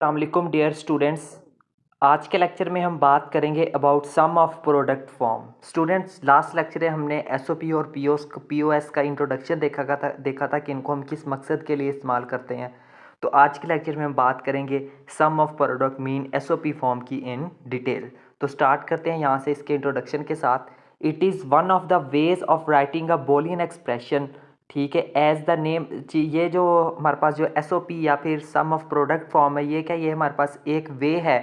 अस्सलामुअलैकुम dear students. आज के लेक्चर में हम बात करेंगे about sum of product form. Students, last lecture में हमने एसओपी और पीओएस का इंट्रोडक्शन देखा था कि इनको हम किस मकसद के लिए इस्तेमाल करते हैं। तो आज के लेक्चर में हम बात करेंगे sum of product mean SOP form की इन डिटेल। तो स्टार्ट करते हैं यहाँ से इसके इंट्रोडक्शन के साथ। It is one of the ways of writing a Boolean expression. ठीक है, एज द नेम, ये जो हमारे पास जो एसओपी या फिर सम ऑफ प्रोडक्ट फॉर्म है, ये क्या, ये हमारे पास एक वे है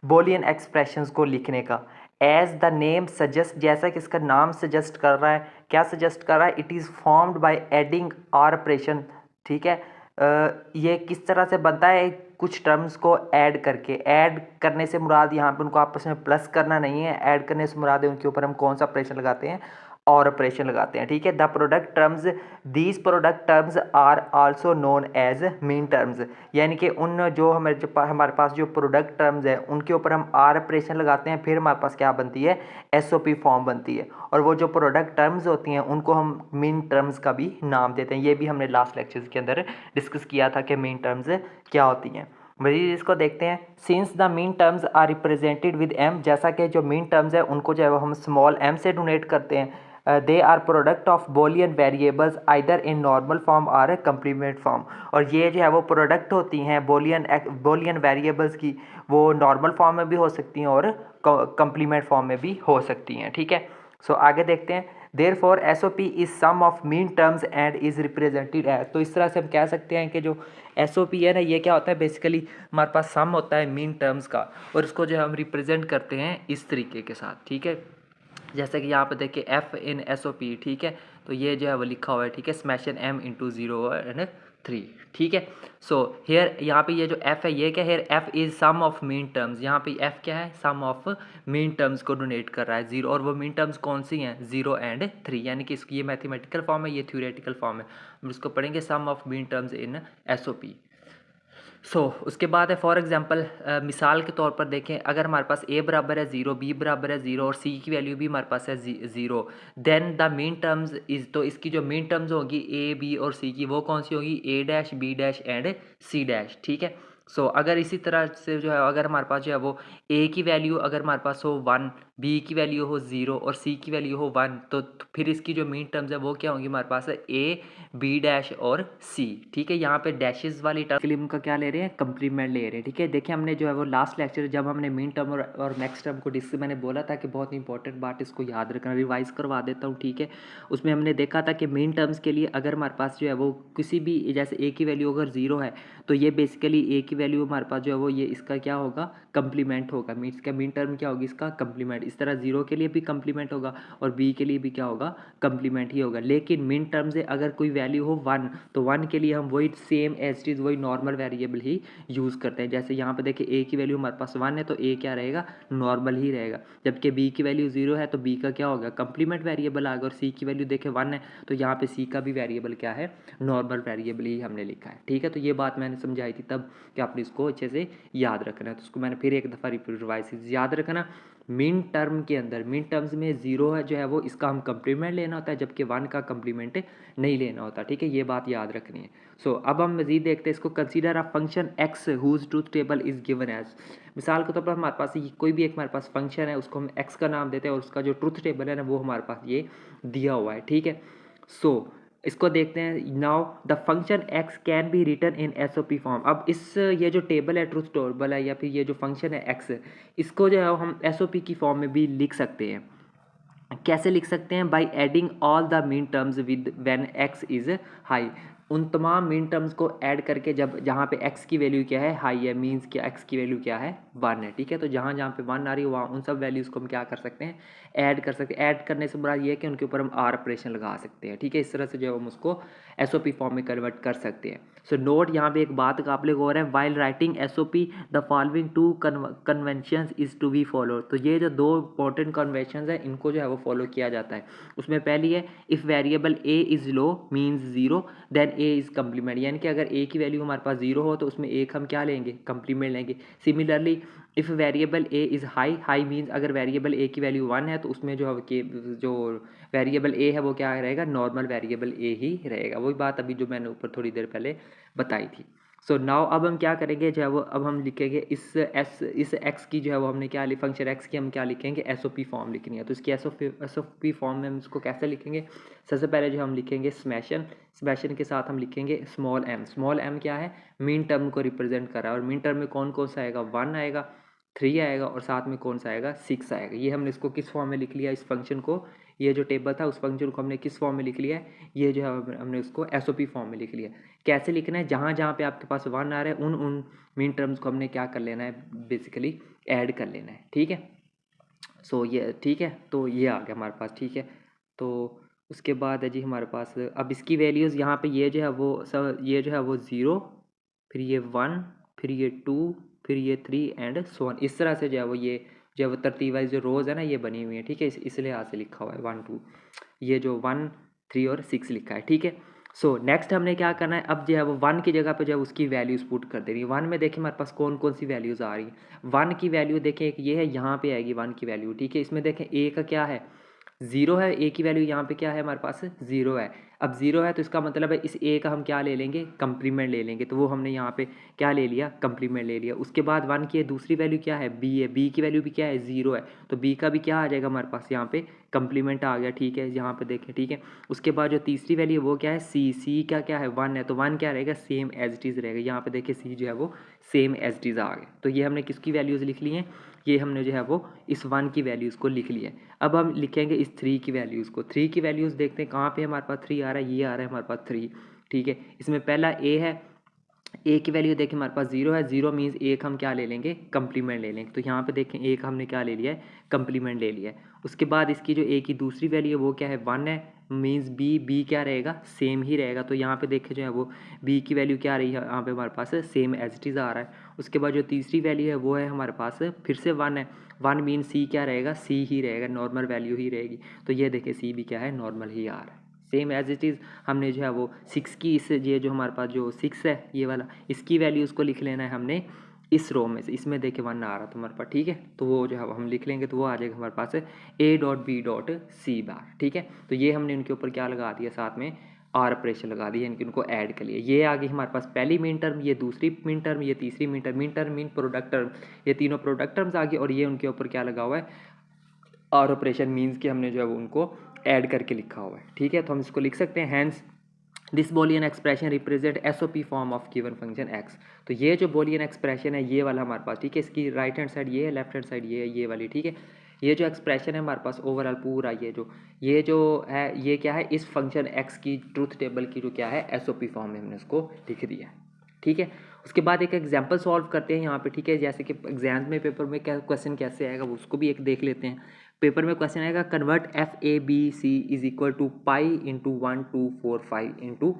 बोलियन एक्सप्रेशंस को लिखने का। एज द नेम सजेस्ट, जैसा कि इसका नाम सजेस्ट कर रहा है, क्या सजेस्ट कर रहा है, it is formed by adding or operation. ठीक है, ये किस तरह से बनता है, कुछ टर्म्स को ऐड करके। ऐड करने से मुराद यहाँ पे उनको आपस में प्लस करना नहीं है, ऐड करने से मुराद है उनके ऊपर हम कौन सा ऑपरेशन लगाते हैं, और ऑपरेशन लगाते हैं। ठीक है, the product terms, these product terms are also known as min terms. यानी कि उन जो हमारे पास जो प्रोडक्ट टर्म्स है उनके ऊपर हम आर ऑपरेशन लगाते हैं, फिर हमारे पास क्या बनती है, एसओपी फॉर्म बनती है। और वो जो प्रोडक्ट टर्म्स होती हैं उनको हम मीन टर्म्स का भी नाम देते हैं। ये भी हमने लास्ट लेक्चर के अंदर डिस्कस किया था कि मीन टर्म्स क्या होती हैं। मजीद इसको देखते हैं। Since the min terms are represented with m, जैसा कि जो मीन टर्म्स है उनको जो है वो हम स्मॉल एम से डोनेट करते हैं। They are product of boolean variables either in normal form और कम्प्लीमेंट फॉर्म। और ये जो है वो प्रोडक्ट होती हैं बोलियन वेरिएबल्स की, वो नॉर्मल फॉर्म में भी हो सकती हैं और कम्प्लीमेंट फॉर्म में भी हो सकती हैं। ठीक है, सो आगे देखते हैं। Therefore S O P is sum of mean terms and is represented as. तो इस तरह से हम कह सकते हैं कि जो एस ओ पी है ना, ये क्या होता है, बेसिकली हमारे पास सम होता है मीन टर्म्स का, और उसको जो हम रिप्रेजेंट करते हैं इस तरीके के साथ। ठीक है, जैसे कि यहाँ पे देखिए एफ इन एस ओ पी। ठीक है, तो ये जो है वो लिखा हुआ है। ठीक है, स्मैशन एम इंटू 0 एंड 3। ठीक है, सो हेयर यहाँ पे ये जो एफ है ये क्या है, F is sum of mean terms. यहाँ पे एफ क्या है, सम ऑफ मीन टर्म्स को डोनेट कर रहा है, 0। और वो मीन टर्म्स कौन सी हैं, 0 एंड 3। यानी कि इसकी ये मैथमेटिकल फॉर्म है, ये थ्योरेटिकल फॉर्म है। हम इसको पढ़ेंगे sum of mean terms in S O P. उसके बाद है फॉर एग्जांपल, मिसाल के तौर पर देखें, अगर हमारे पास a बराबर है 0, b बराबर है 0 और c की वैल्यू भी हमारे पास है 0, then the min terms is, तो इसकी जो मीन टर्म्स होगी a b और c की, वो कौन सी होगी, a dash b dash and c dash. ठीक है, अगर इसी तरह से जो है, अगर हमारे पास जो है वो a की वैल्यू अगर हमारे पास हो 1, b की वैल्यू हो 0 और c की वैल्यू हो 1, तो फिर इसकी जो मीन टर्म्स है वो क्या होंगी, हमारे पास है a b डैश और c। ठीक है, यहाँ पे डैशेस वाली टर्म के लिए उनका क्या ले रहे हैं, कंप्लीमेंट ले रहे हैं। ठीक है, देखिए हमने जो है वो लास्ट लेक्चर जब हमने मीन टर्म और मैक्स टर्म को डिस्कस, मैंने बोला था कि बहुत इंपॉर्टेंट बात, इसको याद रखना, रिवाइज करवा देता हूँ। ठीक है, उसमें हमने देखा था कि मीन टर्म्स के लिए अगर हमारे पास जो है वो किसी भी, जैसे a की वैल्यू अगर 0 है तो ये बेसिकली a की वैल्यू हमारे पास जो है वो, ये इसका क्या होगा, कंप्लीमेंट होगा। मीन्स क्या, मीन टर्म क्या होगी, इसका कंप्लीमेंट। इस तरह 0 के लिए भी कंप्लीमेंट होगा और b के लिए भी क्या होगा, कंप्लीमेंट ही होगा। लेकिन मीन टर्म से अगर कोई वैल्यू हो 1, तो 1 के लिए हम वही सेम एज इट इज़ वही नॉर्मल वेरिएबल ही यूज़ करते हैं। जैसे यहाँ पे देखिए a की वैल्यू हमारे पास 1 है तो a क्या रहेगा, नॉर्मल ही रहेगा। जबकि b की वैल्यू 0 है तो b का क्या होगा, कंप्लीमेंट वेरिएबल आएगा। और c की वैल्यू देखे 1 है तो यहाँ पे c का भी वेरिएबल क्या है, नॉर्मल वेरिएबल ही हमने लिखा है। ठीक है, तो ये बात मैंने समझाई थी तब कि आपने इसको अच्छे से याद रखना है। तो उसको मैंने फिर एक दफ़ा रिवाइज, याद रखना। मीन टर्म के अंदर, मीन टर्म्स में 0 है जो है वो, इसका हम कंप्लीमेंट लेना होता है, जबकि 1 का कंप्लीमेंट नहीं लेना होता। ठीक है, ये बात याद रखनी है। अब हम मजीद देखते हैं इसको। Consider a function x whose truth table is given as. मिसाल के तौर पर हमारे पास कोई भी एक हमारे पास फंक्शन है, उसको हम x का नाम देते हैं और उसका जो ट्रूथ टेबल है ना वो हमारे पास ये दिया हुआ है। ठीक है, इसको देखते हैं। Now the function x can be written in S O P form. अब इस, ये जो टेबल है, ट्रूथ टेबल है, या फिर ये जो फंक्शन है x, इसको जो है हम एस ओ पी की फॉर्म में भी लिख सकते हैं। कैसे लिख सकते हैं, by adding all the min terms with when x is high. उन तमाम मीन टर्म्स को ऐड करके, जब जहाँ पे x की वैल्यू क्या है, हाई है, मीन्स कि x की वैल्यू क्या है, 1 है। ठीक है, तो जहाँ जहाँ पे 1 आ रही है वहाँ उन सब वैल्यूज़ को हम क्या कर सकते हैं, ऐड कर सकते हैं। ऐड करने से मुराद ये है कि उनके ऊपर हम आर ऑपरेशन लगा सकते हैं। ठीक है, इस तरह से जो हम उसको एस ओ पी फॉर्म में कन्वर्ट कर सकते हैं। नोट, यहाँ पे एक बात काबिल गौर है, while writing S O P the following 2 convention is to be follow. तो ये जो 2 इंपॉर्टेंट कन्वेंशन है इनको जो है वो फॉलो किया जाता है। उसमें पहली है, if variable a is low means 0 then a is complement. यानी कि अगर a की वैल्यू हमारे पास 0 हो तो उसमें एक हम क्या लेंगे, कंप्लीमेंट लेंगे। Similarly if variable a is high, high means अगर वेरिएबल a की वैल्यू 1 है तो उसमें जो वेरिएबल a है वो क्या रहेगा, नॉर्मल वेरिएबल a ही रहेगा। वही बात अभी जो मैंने ऊपर थोड़ी देर पहले बताई थी। सो नाउ अब हम क्या करेंगे जो है वो, अब हम लिखेंगे इस एक्स की जो है वो हमने क्या फंक्शन एक्स की हम क्या लिखेंगे, एसओपी फॉर्म लिखनी है। तो इसकी एसओपी फॉर्म में हम इसको कैसे लिखेंगे, सबसे पहले जो हम लिखेंगे स्मैशन के साथ हम लिखेंगे स्मॉल एम क्या है, मीन टर्म को रिप्रेजेंट कर रहा है, और मीन टर्म में कौन कौन सा आएगा, 1 आएगा, 3 आएगा, और साथ में कौन सा आएगा, 6 आएगा। ये हमने इसको किस फॉर्म में लिख लिया, इस फंक्शन को, ये जो टेबल था उस फंक्शन को हमने किस फॉर्म में लिख लिया है, ये जो है हमने उसको एसओपी फॉर्म में लिख लिया। कैसे लिखना है, जहाँ जहाँ पे आपके पास 1 आ रहा है उन मीन टर्म्स को हमने क्या कर लेना है, बेसिकली ऐड कर लेना है, ठीक है। सो ये ठीक है, तो ये आ गया हमारे पास, ठीक है। तो उसके बाद है जी हमारे पास, अब इसकी वैल्यूज़ यहाँ पे ये जो है वो सब, ये जो है वो 0, फिर ये 1, फिर ये 2, फिर ये 3 एंड सो ऑन। इस तरह से जो है वो ये जो है वो तरतीब वाइज जो रोज़ है ना ये बनी हुई है, ठीक है। इस लिहाज से लिखा हुआ है 1 2, ये जो 1 3 और 6 लिखा है, ठीक है। सो नेक्स्ट हमने क्या करना है, अब जो है वो 1 की जगह पे जो है उसकी वैल्यूज़ पुट कर देनी है। 1 में देखिए हमारे पास कौन कौन सी वैल्यूज़ आ रही है। 1 की वैल्यू देखें, एक ये है, यहाँ पे आएगी 1 की वैल्यू, ठीक है। इसमें देखें ए का क्या है, 0 है, ए की वैल्यू यहाँ पे क्या है हमारे पास, 0 है। अब 0 है तो इसका मतलब है इस ए का हम क्या ले लेंगे, कंप्लीमेंट ले लेंगे। तो वो हमने यहाँ पे क्या ले लिया, कंप्लीमेंट ले लिया। उसके बाद 1 की दूसरी वैल्यू क्या है, बी है, बी की वैल्यू भी क्या है, 0 है। तो बी का भी क्या आ जाएगा हमारे पास, यहाँ पे कंप्लीमेंट आ गया, ठीक है, यहाँ पे देखें, ठीक है। उसके बाद जो तीसरी वैल्यू वो क्या है, सी का क्या है, 1 है, तो 1 क्या रहेगा, सेम एज इट इज़ रहेगा। यहाँ पे देखिए सी जो है वो सेम एज इट इज़ आ गया। तो ये हमने किसकी वैल्यूज़ लिख ली हैं, ये हमने जो है वो इस 1 की वैल्यूज़ को लिख लिया है। अब हम लिखेंगे इस 3 की वैल्यूज़ को। 3 की वैल्यूज़ देखते हैं कहाँ पे हमारे पास 3 आ रहा है, ये आ रहा है हमारे पास 3, ठीक है। इसमें पहला ए है, ए की वैल्यू देखिए हमारे पास 0 है, 0 मीन्स एक हम क्या ले लेंगे, कंप्लीमेंट ले लेंगे। तो यहाँ पे देखें एक हमने क्या ले लिया है, कंप्लीमेंट ले लिया है। उसके बाद इसकी जो ए की दूसरी वैल्यू है वो क्या है, 1 है, मीन्स बी क्या रहेगा, सेम ही रहेगा। तो यहाँ पे देखें जो है वो बी की वैल्यू क्या आ रही है, यहाँ पे हमारे पास सेम एज इट इज़ आ रहा है। उसके बाद जो तीसरी वैल्यू है वो है हमारे पास फिर से 1 है, 1 मीन सी क्या रहेगा, सी ही रहेगा, नॉर्मल वैल्यू ही रहेगी। तो ये देखिए सी भी क्या है, नॉर्मल ही आ रहा है, सेम एज इट इज़। हमने जो है वो 6 की इस, ये जो हमारे पास जो 6 है ये वाला, इसकी वैल्यू उसको लिख लेना है हमने इस रो में से। इसमें देखिए 1 आ रहा था हमारे पास, ठीक है। तो वो जो है हम लिख लेंगे तो वो आ जाएगा हमारे पास A.B.C बार, ठीक है। तो ये हमने उनके ऊपर क्या लगा दिया, साथ में आर ऑपरेशन लगा दिया, इनकी उनको ऐड कर लिया। ये आ गई हमारे पास पहली मीन टर्म, ये दूसरी मीन टर्म, ये तीसरी mean term mean product term, ये तीनों प्रोडक्ट टर्म्स आ गई। और ये उनके ऊपर क्या लगा हुआ है, आर ऑपरेशन मीन्स कि हमने जो है वो उनको ऐड करके लिखा हुआ है, ठीक है। तो हम इसको लिख सकते हैं, hence this boolean expression represent SOP form of given function x. तो ये जो बोलियन एक्सप्रेशन है ये वाला हमारे पास, ठीक है। इसकी राइट हैंड साइड ये है, लेफ्ट हैंड साइड ये है, ये वाली, ठीक है। ये जो एक्सप्रेशन है हमारे पास ओवरऑल पूरा ये जो है ये क्या है, इस फंक्शन एक्स की ट्रूथ टेबल की जो क्या है एसओपी फॉर्म में हमने उसको लिख दिया, ठीक है। उसके बाद एक एग्जांपल सॉल्व करते हैं यहाँ पे, ठीक है। जैसे कि एग्जाम में पेपर में क्या क्वेश्चन कैसे आएगा उसको भी एक देख लेते हैं। पेपर में क्वेश्चन आएगा, convert FABC is equal to pi into 1 2 4 5 into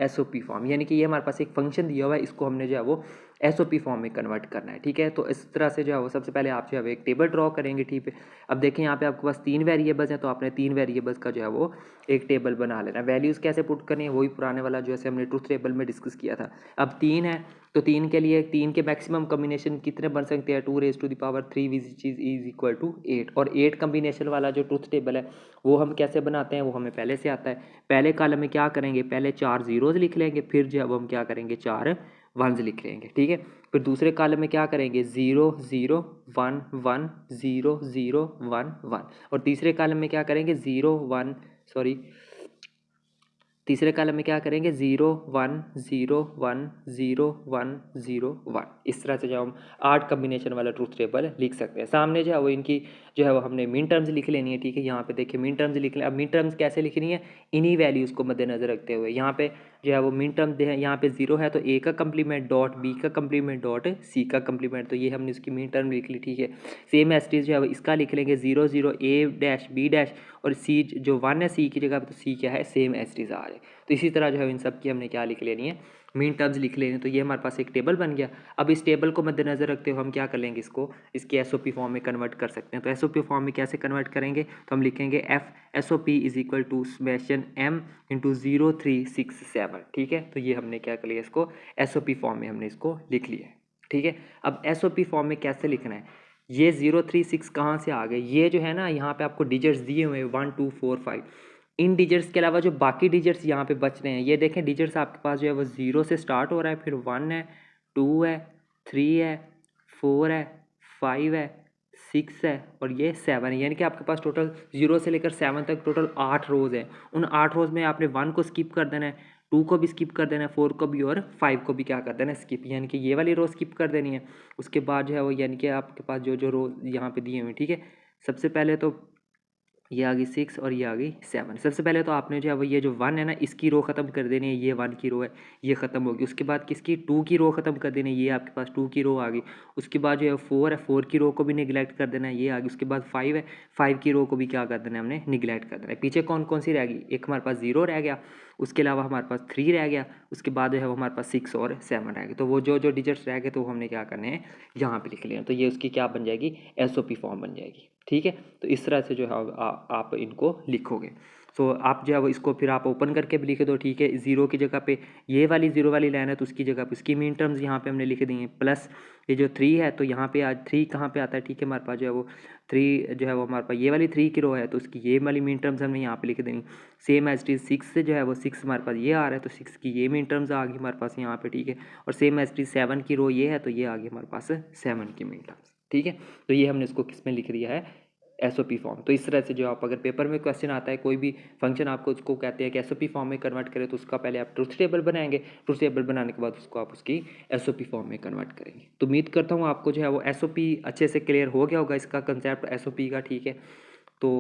SOP form. यानी कि ये हमारे पास एक फंक्शन दिया हुआ है, इसको हमने जो है वो SOP फॉर्म में कन्वर्ट करना है, ठीक है। तो इस तरह से जो है वो सबसे पहले आप जो है एक टेबल ड्रॉ करेंगे, ठीक है। अब देखें यहाँ पे आपके पास 3 वेरिएबल्स हैं, तो आपने 3 वेरिएबल्स का जो है वो एक टेबल बना लेना। वैल्यूज़ कैसे पुट करनी है, वही पुराने वाला जैसे हमने ट्रूथ टेबल में डिस्कस किया था। अब 3 है तो 3 के लिए 3 के मैक्सिमम कम्बिनेशन कितने बन सकते हैं, 2⁻³ विच इज इक्वल टू 8। और 8 कम्बिनेशन वाला जो ट्रूथ टेबल है वो हम कैसे बनाते हैं, वो हमें पहले से आता है। पहले कॉलम में क्या करेंगे, पहले 4 जीरोज लिख लेंगे, फिर जो अब हम क्या करेंगे 4 वंस लिख लेंगे, ठीक है। फिर दूसरे कॉलम में क्या करेंगे 0 0 1 1 0 0 1 1। और तीसरे कॉलम में क्या करेंगे 0 क्या करेंगे 0 1 0 1 0 1 0 1। इस तरह से जो हम 8 कम्बिनेशन वाला ट्रूथ टेबल लिख सकते हैं। सामने जो है वो इनकी जो है वो हमने मीन टर्म्स लिख लेनी है, ठीक है। यहाँ पे देखिए मीन टर्म्स लिख लें। अब मीन टर्म्स कैसे लिखनी है, इन्हीं वैल्यूज़ को मद्देनजर रखते हुए। यहाँ पे जो है वो मीन टर्म दे है, यहाँ पे 0 है तो A का कंप्लीमेंट डॉट B का कंप्लीमेंट डॉट C का कंप्लीमेंट। तो ये हमने इसकी मीन टर्म लिख ली, ठीक है। सेम एज जो है वो इसका लिख लेंगे 0 0 A-B- और C जो 1 है C की जगह पे, तो C क्या है सेम एज इट इज आ रहे। तो इसी तरह जो है इन सब की हमने क्या लिख लेनी है, मीन टर्म्स लिख लेनी। तो ये हमारे पास एक टेबल बन गया। अब इस टेबल को मद्देनजर रखते हुए हम क्या कर लेंगे, इसको इसके एसओपी फॉर्म में कन्वर्ट कर सकते हैं। तो एसओपी फॉर्म में कैसे कन्वर्ट करेंगे, तो हम लिखेंगे SOP is equal to summation M into 0 3 6 7, ठीक है। तो ये हमने क्या कर लिया, इसको एसओपी फॉर्म में हमने इसको लिख लिया, ठीक है। अब एसओपी फॉर्म में कैसे लिखना है, ये 0 3 6 कहाँ से आ गए, ये जो है ना यहाँ पे आपको डिजिट्स दिए हुए हैं 1 2 4 5। इन डिजिट्स के अलावा जो बाकी डिजिट्स यहाँ पे बच रहे हैं, ये देखें डिजिट्स आपके पास जो है वो 0 से स्टार्ट हो रहा है, फिर 1 है, 2 है, 3 है, 4 है, 5 है, 6 है और ये 7 है। यानी कि आपके पास टोटल 0 से लेकर 7 तक टोटल 8 रोज़ हैं। उन 8 रोज़ में आपने 1 को स्किप कर देना है, 2 को भी स्किप कर देना है, 4 को भी और 5 को भी क्या कर देना है, स्किप। यानी कि ये वाली रो स्किप कर देनी है। उसके बाद जो है वो यानी कि आपके पास जो जो रो यहाँ पे दिए हुए हैं, ठीक है। सबसे पहले तो ये आ गई 6 और ये आ गई 7। सबसे पहले तो आपने जो है वो ये जो 1 है ना, इसकी रो ख़त्म कर देनी है, ये 1 की रो है, ये ख़त्म होगी। उसके बाद किसकी 2 की रो ख़त्म कर देनी है, ये आपके पास 2 की रो आ गई। उसके बाद जो है 4 है, 4 की रो को भी निगलेक्ट कर देना है, ये आ गई। उसके बाद 5 है, 5 की रो को भी क्या कर देना है, हमने निगलेक्ट कर देना है। पीछे कौन कौन सी रह गई, एक हमारे पास 0 रह गया, उसके अलावा हमारे पास 3 रह गया, उसके बाद जो है वो हमारे पास 6 और 7 रह गए। तो वो जो जो डिजिट्स रह गए तो हमने क्या करने हैं, यहाँ पे लिख लेना। तो ये उसकी क्या बन जाएगी, SOP फॉर्म बन जाएगी, ठीक है। तो इस तरह से जो है आप इनको लिखोगे। सो आप जो है वो इसको फिर आप ओपन करके भी लिख दो, ठीक है। 0 की जगह पे ये वाली 0 वाली लाइन है तो उसकी जगह पे उसकी मीन टर्म्स यहाँ पे हमने लिख दी हैं, प्लस ये जो 3 है तो यहाँ पे आज 3 कहाँ पे आता है, ठीक है। हमारे पास जो है वो 3 जो है वो हमारे पास ये वाली 3 की रो है तो उसकी ये वाली मीन टर्म्स हमने यहाँ पे लिख देनी। सेम एज टी 6 से जो है वो 6 हमारे पास ये आ रहा है तो 6 की ये मीन टर्म्स आ गई हमारे पास यहाँ पे, ठीक है। और सेम एज टी 7 की रो ये है तो ये आ गई हमारे पास 7 की मीन टर्म्स, ठीक है। तो ये हमने इसको किस में लिख दिया है, SOP फॉर्म। तो इस तरह से जो आप अगर पेपर में क्वेश्चन आता है, कोई भी फंक्शन आपको उसको कहते हैं कि SOP फॉर्म में कन्वर्ट करें, तो उसका पहले आप ट्रुथ टेबल बनाएंगे, ट्रुथ टेबल बनाने के बाद उसको आप उसकी SOP फॉर्म में कन्वर्ट करेंगे। तो उम्मीद करता हूँ आपको जो है वो SOP अच्छे से क्लियर हो गया होगा, इसका कंसेप्ट SOP का, ठीक है। तो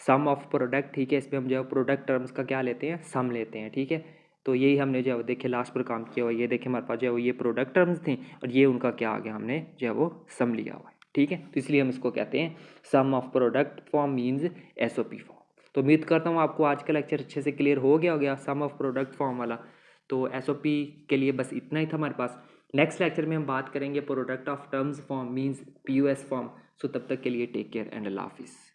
सम ऑफ प्रोडक्ट, ठीक है, इसमें हम जो है प्रोडक्ट टर्म्स का क्या लेते हैं, सम लेते हैं, ठीक है। तो यही हमने जो है देखे लास्ट पर काम किया हुआ, ये देखे हमारे पास जो है वो ये प्रोडक्ट टर्म्स थी और ये उनका क्या आ गया, हमने जो है वो सम लिया हुआ है, ठीक है। तो इसलिए हम इसको कहते हैं sum of product form means SOP form. तो उम्मीद करता हूँ आपको आज का लेक्चर अच्छे से क्लियर हो गया सम ऑफ प्रोडक्ट फॉर्म वाला। तो SOP के लिए बस इतना ही था हमारे पास। नेक्स्ट लेक्चर में हम बात करेंगे product of terms form means POS form. So तब तक के लिए टेक केयर एंड अल्लाह हाफिज़।